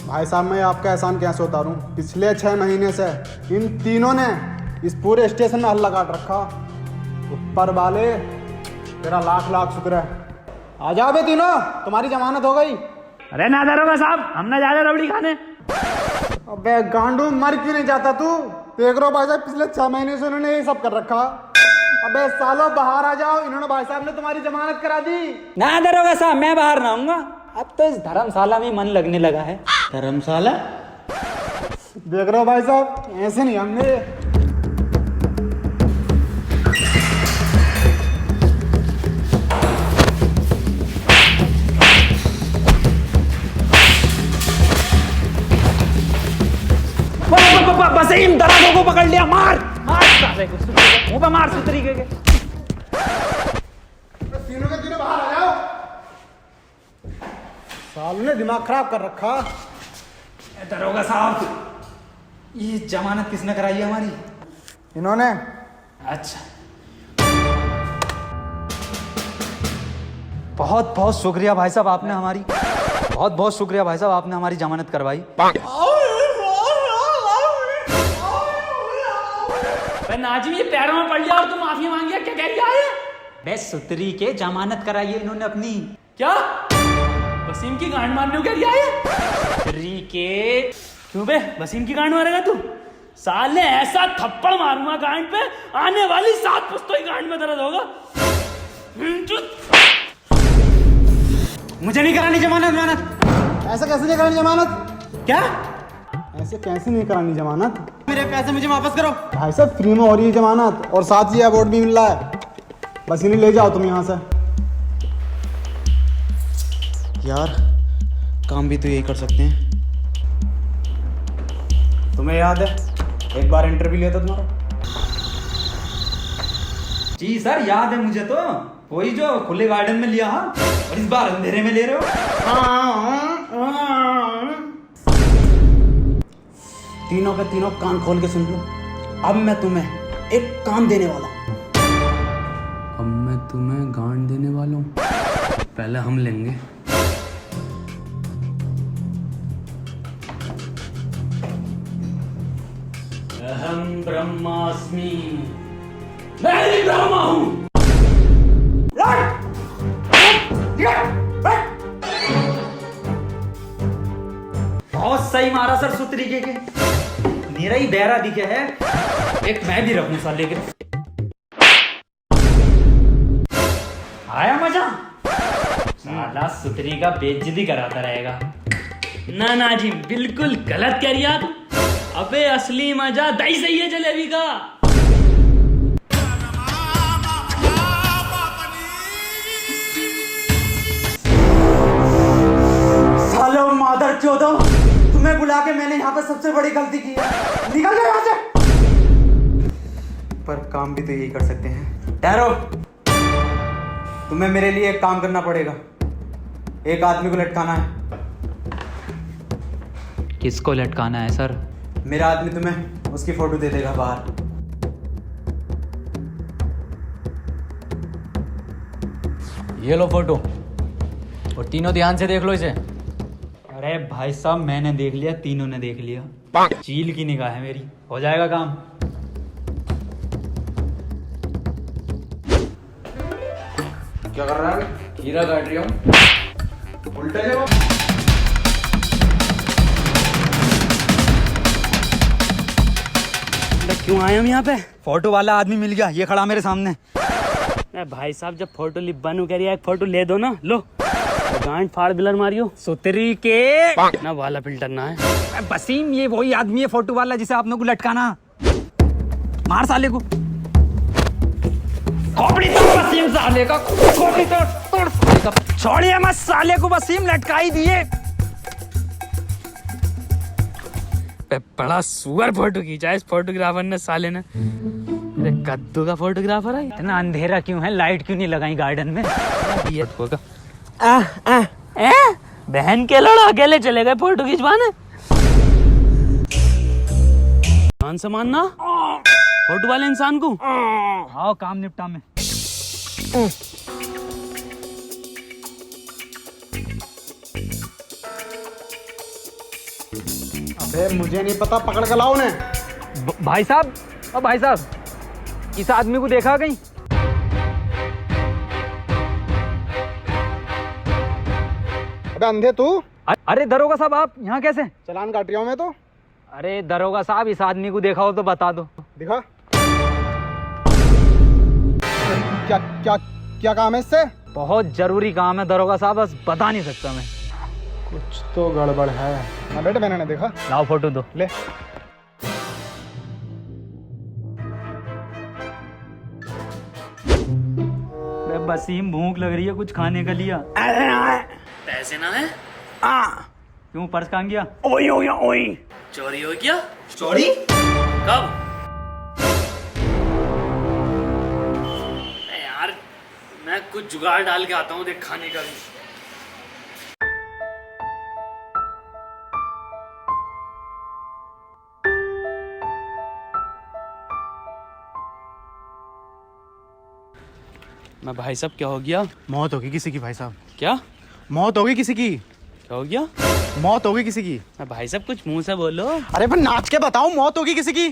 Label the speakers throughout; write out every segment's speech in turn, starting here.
Speaker 1: भाई साहब मैं आपका एहसान कैसे उतारूं? पिछले 6 महीने से इन तीनों ने इस पूरे स्टेशन में हल्ला काट रखा। ऊपर वाले तेरा लाख लाख शुक्र है। आ जाओ बे तीनों, तुम्हारी जमानत हो गई।
Speaker 2: अरे ना दरोगा साहब, हम ना जा रहे रबड़ी खाने।
Speaker 1: अबे गांडू, मर क्यों नहीं जाता तू? देख रहे हो भाई साहब, पिछले 6 महीने से उन्होंने ये सब कर रखा। अबे सालों बाहर आ जाओ, इन्होंने भाई साहब ने तुम्हारी जमानत करा दी।
Speaker 2: ना दरोगा साहब, मैं बाहर ना आऊंगा। अब तो इस धर्मशाला में मन लगने लगा है।
Speaker 3: धर्मशाला?
Speaker 1: देख रहे हो भाई साहब, ऐसे नहीं हमने।
Speaker 2: वसीम, दरोगा को पकड़ लिया। मार मार साले को, मुंह पे मार सुतरी के।
Speaker 1: तीनों के तीनों बाहर आ जाओ। साल ने दिमाग खराब कर रखा।
Speaker 2: दरोगा साहब, ये जमानत किसने कराई है हमारी?
Speaker 1: इन्होंने।
Speaker 2: अच्छा, बहुत बहुत शुक्रिया भाई साहब, आपने हमारी बहुत बहुत शुक्रिया भाई साहब, आपने हमारी जमानत करवाई। नाजिम, ये पैरों में पड़ लिया और तुम माफी मांगी, क्या कह रही है? बस सुतरी के जमानत कराई है इन्होंने अपनी। क्या वसीम की गांड मारने को कह रही है? सुतरी के क्यों बे, वसीम की गांड मारेगा तू? साले ऐसा थप्पड़ मारूंगा गांड पे, आने वाली 7 पुश्तों की गांड में दर्द होगा। मुझे नहीं करानी जमानत।
Speaker 1: ऐसे कैसे नहीं करानी जमानत?
Speaker 2: क्या?
Speaker 1: ऐसे कैसे नहीं करानी जमानत?
Speaker 3: मेरे पैसे मुझे वापस करो।
Speaker 1: भाई साहब फ्री में हो रही है जमानत और साथ ही अवार्ड भी मिल रहा है। बस इन्हें ले जाओ तुम यहाँ से।
Speaker 3: यार काम भी तो यही कर सकते हैं। तुम्हें याद है एक बार इंटरव्यू लिया था तुम्हारा?
Speaker 2: जी सर, याद है मुझे। तो वही जो खुले गार्डन में लिया, हाँ, और इस बार अंधेरे में ले रहे हो।
Speaker 3: तीनों के तीनों कान खोल के सुन लो। अब मैं तुम्हें एक काम देने वाला हूं।
Speaker 4: अब मैं तुम्हें गांड देने वाला हूँ। पहले हम लेंगे।
Speaker 2: अहम ब्रह्मास्मि, मैं ही ब्रह्मा हूँ। बहुत सही मारा सर, सुतरीके के। मेरा ही बहरा दिखे है, एक मैं भी रखूं साले के। आया मजा? साला सुतरी का बेइज्जती कराता रहेगा। ना ना जी, बिल्कुल गलत कह रही आप। अबे असली मजा दही सही है जलेबी का।
Speaker 3: सालो मादर चोदो, तुम्हें बुला के मैंने यहाँ पर सबसे बड़ी गलती की है। निकल जाओ यहाँ से। पर काम भी तो यही कर सकते हैं। ठहरो, तुम्हें मेरे लिए एक काम करना पड़ेगा। एक आदमी को लटकाना है।
Speaker 2: किसको लटकाना है सर?
Speaker 3: मेरा आदमी तुम्हें उसकी फोटो दे देगा बाहर।
Speaker 4: ये लो फोटो, और तीनों ध्यान से देख लो इसे।
Speaker 2: अरे भाई साहब, मैंने देख लिया, तीनों ने देख लिया। चील की निगाह है मेरी, हो जाएगा काम।
Speaker 4: क्या कर रहा है? खीरा काट रही हूँ। उल्टे से
Speaker 2: क्यों आए हम यहाँ पे?
Speaker 3: फोटो वाला आदमी मिल गया, ये खड़ा मेरे सामने।
Speaker 2: भाई साहब, जब फोटो बनू कह रही है, एक फोटो ले दो ना। लो, गांड फाड़ बिलर मारियो सुतरी के ना, वाला फिल्टर ना है।
Speaker 3: वसीम, ये वही आदमी है फोटो वाला जिसे आपने को लटकाना। मार साले को।
Speaker 2: खोपड़ी तोड़ वसीम साले का, खोपड़ी तोड़ साले का। छोड़िए मत साले को, वसीम लटका ही दिए। बड़ा सुअर फोटो खींचा इस फोटोग्राफर ने, साले ने। कद्दू का फोटोग्राफर है। इतना अंधेरा क्यों है? लाइट क्यों नहीं लगाई गार्डन में? बहन के लड़ा अकेले चले गए फोटो खिंचवाने। मान से मानना फोटो वाले इंसान को।
Speaker 3: आओ काम निपटा में।
Speaker 1: अबे मुझे नहीं पता, पकड़ के लाओ उन्हें।
Speaker 2: भाई साहब, ओ भाई साहब, इस आदमी को देखा कहीं?
Speaker 1: अबे अंधे तू,
Speaker 2: अरे दरोगा साहब, आप यहाँ कैसे?
Speaker 1: चालान काट रहा हूँ मैं तो।
Speaker 2: अरे दरोगा साहब, इस आदमी को देखा हो तो बता दो।
Speaker 1: दिखा। क्या क्या क्या काम है इससे?
Speaker 2: बहुत जरूरी काम है दरोगा साहब, बस बता नहीं सकता मैं।
Speaker 1: कुछ तो गड़बड़ है। हाँ बेटे, मैंने नहीं देखा।
Speaker 2: लाओ फोटो दो।
Speaker 1: ले।
Speaker 2: वसीम, भूख लग रही है, कुछ खाने का लिया? पैसे ना है? क्यों, पर्स कहाँ गया?
Speaker 3: ओई ओई ओई,
Speaker 2: चोरी हो गया?
Speaker 3: चोरी?
Speaker 2: कब? यार मैं कुछ जुगाड़ डाल के आता हूँ, देख खाने का भी। मैं भाई साहब, क्या हो गया?
Speaker 1: मौत होगी किसी की भाई साहब।
Speaker 2: क्या
Speaker 1: मौत होगी किसी की।
Speaker 2: क्या हो गया?
Speaker 1: मौत होगी किसी की।
Speaker 2: मैं भाई साहब, कुछ मुंह से बोलो।
Speaker 1: अरे पर नाच के बताओ, मौत होगी किसी की।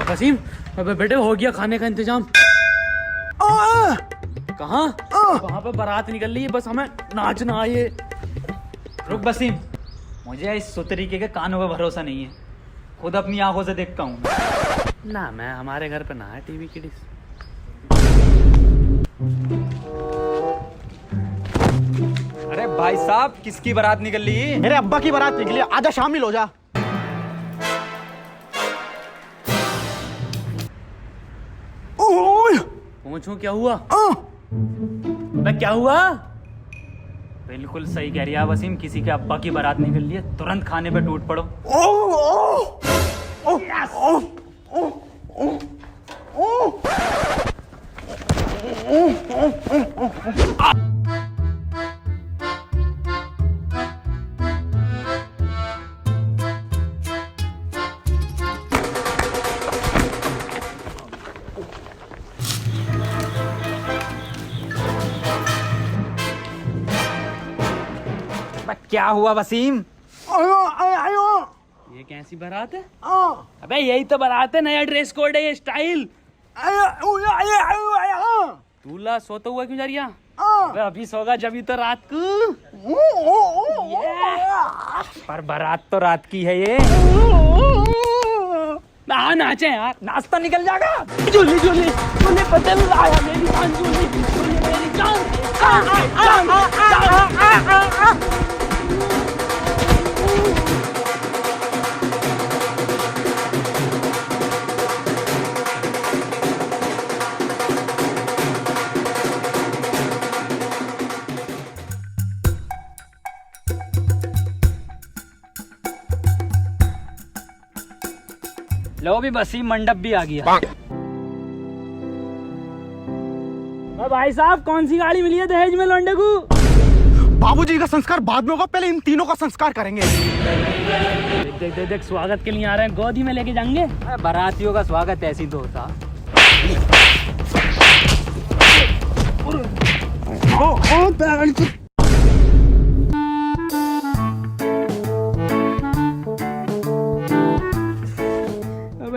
Speaker 2: वसीम, बेटे हो गया खाने का इंतजाम। कहाँ? वहाँ पे बारात निकल रही है, बस हमें नाचना आए। रुक वसीम, मुझे इस सुतरीके के कानों पे भरोसा नहीं है, खुद अपनी आंखों से देखता हूँ ना। मैं हमारे घर पे ना है टीवी की डिश। अरे भाई साहब, किसकी बारात निकल रही है?
Speaker 1: मेरे अब्बा की बारात निकली, आजा शामिल हो जा।
Speaker 2: पूछूं क्या हुआ? मैं क्या हुआ? बिल्कुल सही कह रही है वसीम, किसी के अब्बा की बारात निकल रही है, तुरंत खाने पे टूट पड़ो। क्या हुआ वसीम? ये कैसी बारात है? अबे यही तो बारात है, नया ड्रेस कोड है, ये स्टाइल। दूल्हा सोता हुआ क्यों जा रही है? अबे अभी सोगा जब ही तो रात को। पर बारात तो रात की है ये। हाँ नाचे यार, नाश्ता निकल जाएगा। झूली झूली तूने बदल आया मेरी जान, झूली झूली मेरी जान। लो भी, वसीम मंडप भी आ गया। भाई साहब, कौन सी गाड़ी मिली है दहेज में लौंडे को?
Speaker 1: बाबूजी का संस्कार बाद में होगा, पहले इन तीनों का संस्कार करेंगे।
Speaker 2: देख देख देख, स्वागत के लिए आ रहे हैं, गोदी में लेके जाएंगे। बारातियों का स्वागत ऐसी तो होता।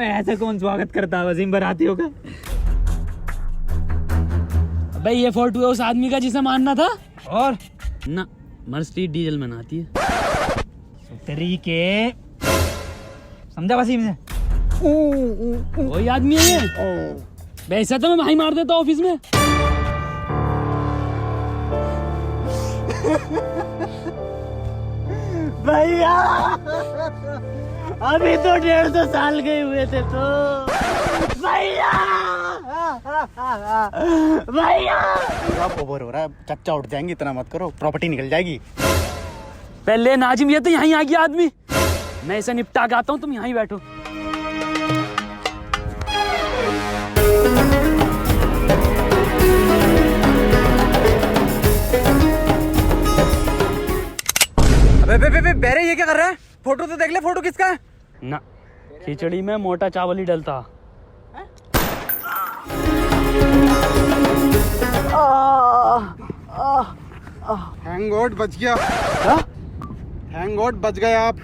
Speaker 2: ऐसे कौन स्वागत करता है वसीम बारातियों का? अबे ये फोटो है उस आदमी का जिसे मारना था। और ना, मर्सिडीज डीजल में आती है। सुतरी के समझा वसीम से? वही आदमी है ये। वैसे तो मैं भाई मार देता ऑफिस में।
Speaker 1: भैया अभी तो 150 साल के हुए थे तो। भैया भैया अब ओवर हो रहा है, चच्चा उठ जाएंगे, इतना मत करो, प्रॉपर्टी निकल जाएगी।
Speaker 2: पहले नाजिम, ये तो यहीं आ गया आदमी, मैं इसे निपटा के आता हूँ, तुम यहीं बैठो।
Speaker 3: अबे बेरे, ये क्या कर रहा है? फोटो तो देख ले, फोटो किसका है?
Speaker 2: ना, खिचड़ी में मोटा चावल ही डलता।
Speaker 1: थैंक गॉड बच गया।
Speaker 3: क्या?
Speaker 1: थैंक गॉड बच गए आप।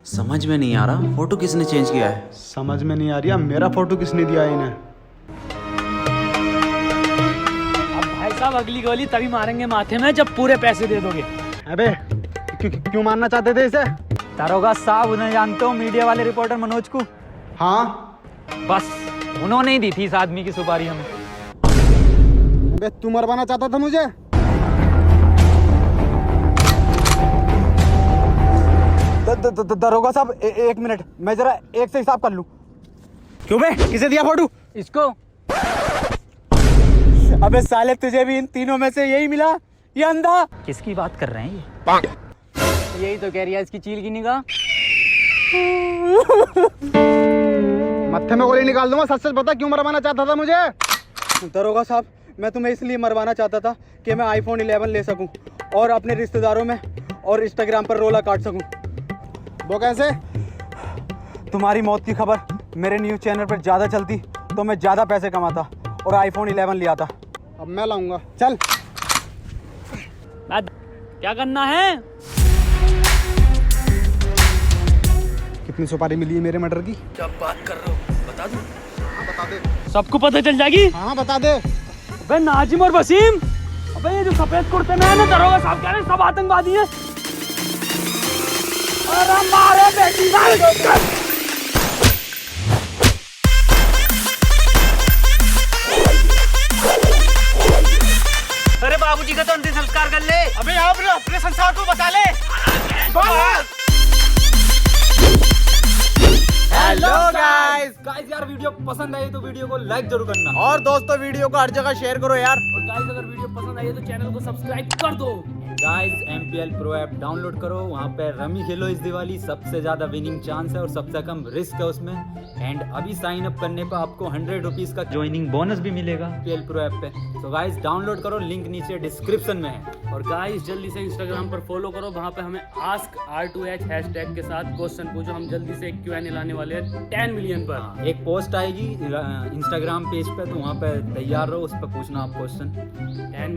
Speaker 3: समझ में नहीं आ रहा फोटो किसने चेंज किया है।
Speaker 1: समझ में नहीं आ रही है मेरा फोटो किसने दिया है इन्हें।
Speaker 2: अब भाई साहब अगली गोली तभी मारेंगे माथे में जब पूरे पैसे दे दोगे।
Speaker 1: अबे क्यों मारना चाहते थे इसे?
Speaker 2: दारोगा साहब उन्हें जानते हो, मीडिया वाले रिपोर्टर मनोज को।
Speaker 1: हाँ
Speaker 2: बस उन्होंने ही दी थी इस आदमी की सुपारी हमें।
Speaker 1: अबे तू मरवाना चाहता था मुझे? दरोगा साहब एक मिनट, मैं जरा एक से हिसाब कर लूं। क्यों बे, किसे दिया फोटो?
Speaker 2: इसको।
Speaker 1: अबे साले तुझे भी इन तीनों में से यही मिला? ये अंधा
Speaker 2: किसकी बात कर रहे हैं ये? यही तो कह रही है इसकी चील की निगाह।
Speaker 1: मत्थे में गोली निकाल दूंगा। सच सच बता क्यों मरवाना चाहता था मुझे?
Speaker 3: दरोगा साहब मैं तुम्हें इसलिए मरवाना चाहता था कि मैं आईफोन 11 ले सकूं और अपने रिश्तेदारों में और इंस्टाग्राम पर रोला काट सकूं।
Speaker 1: वो कैसे?
Speaker 3: तुम्हारी मौत की खबर मेरे न्यूज़ चैनल पर ज़्यादा चलती तो मैं ज़्यादा पैसे कमाता और आईफोन 11 ले आता।
Speaker 1: अब मैं लाऊंगा, चल।
Speaker 2: क्या करना है?
Speaker 1: कितनी सुपारी मिली है मेरे मर्डर की?
Speaker 4: क्या बात कर रहे हो, बता दूं?
Speaker 1: हाँ बता दे।
Speaker 2: सबको पता चल जाएगी।
Speaker 1: हाँ बता दे।
Speaker 2: अबे नाजिम और वसीम, अबे ये जो सफेद कुर्ते में है ना, दरोगा साहब कह रहे हैं सब आतंकवादी हैं। अरे मारे बेटी भाई। अरे बाबूजी का तो अंतिम संस्कार कर ले।
Speaker 1: अबे अपने संसार को बचा ले।
Speaker 3: Hello guys.
Speaker 2: गाइस यार वीडियो पसंद आई तो वीडियो को लाइक जरूर करना।
Speaker 3: और दोस्तों वीडियो को हर जगह शेयर करो यार।
Speaker 2: और गाइस अगर वीडियो पसंद आई है तो चैनल को सब्सक्राइब कर दो। Guys MPL Pro app download करो, वहाँ पे रमी खेलो इस दिवाली, सबसे ज्यादा विनिंग चांस है और सबसे कम रिस्क है उसमें। एंड अभी साइन अप करने पर आपको 100 रुपीज का ज्वाइनिंग बोनस भी मिलेगा MPL Pro ऐप पे। तो गाइस डाउनलोड करो, लिंक नीचे डिस्क्रिप्शन में है। और गाइस जल्दी से इंस्टाग्राम पर फॉलो करो, वहाँ पे हमें आस्क R2H हैशटैग के साथ क्वेश्चन पूछो। हम जल्दी से Q&A लाने वाले हैं 10 मिलियन पर। एक पोस्ट आएगी इंस्टाग्राम पेज पे, तो वहाँ पे तैयार रहो, उस पर पूछना आप क्वेश्चन। 10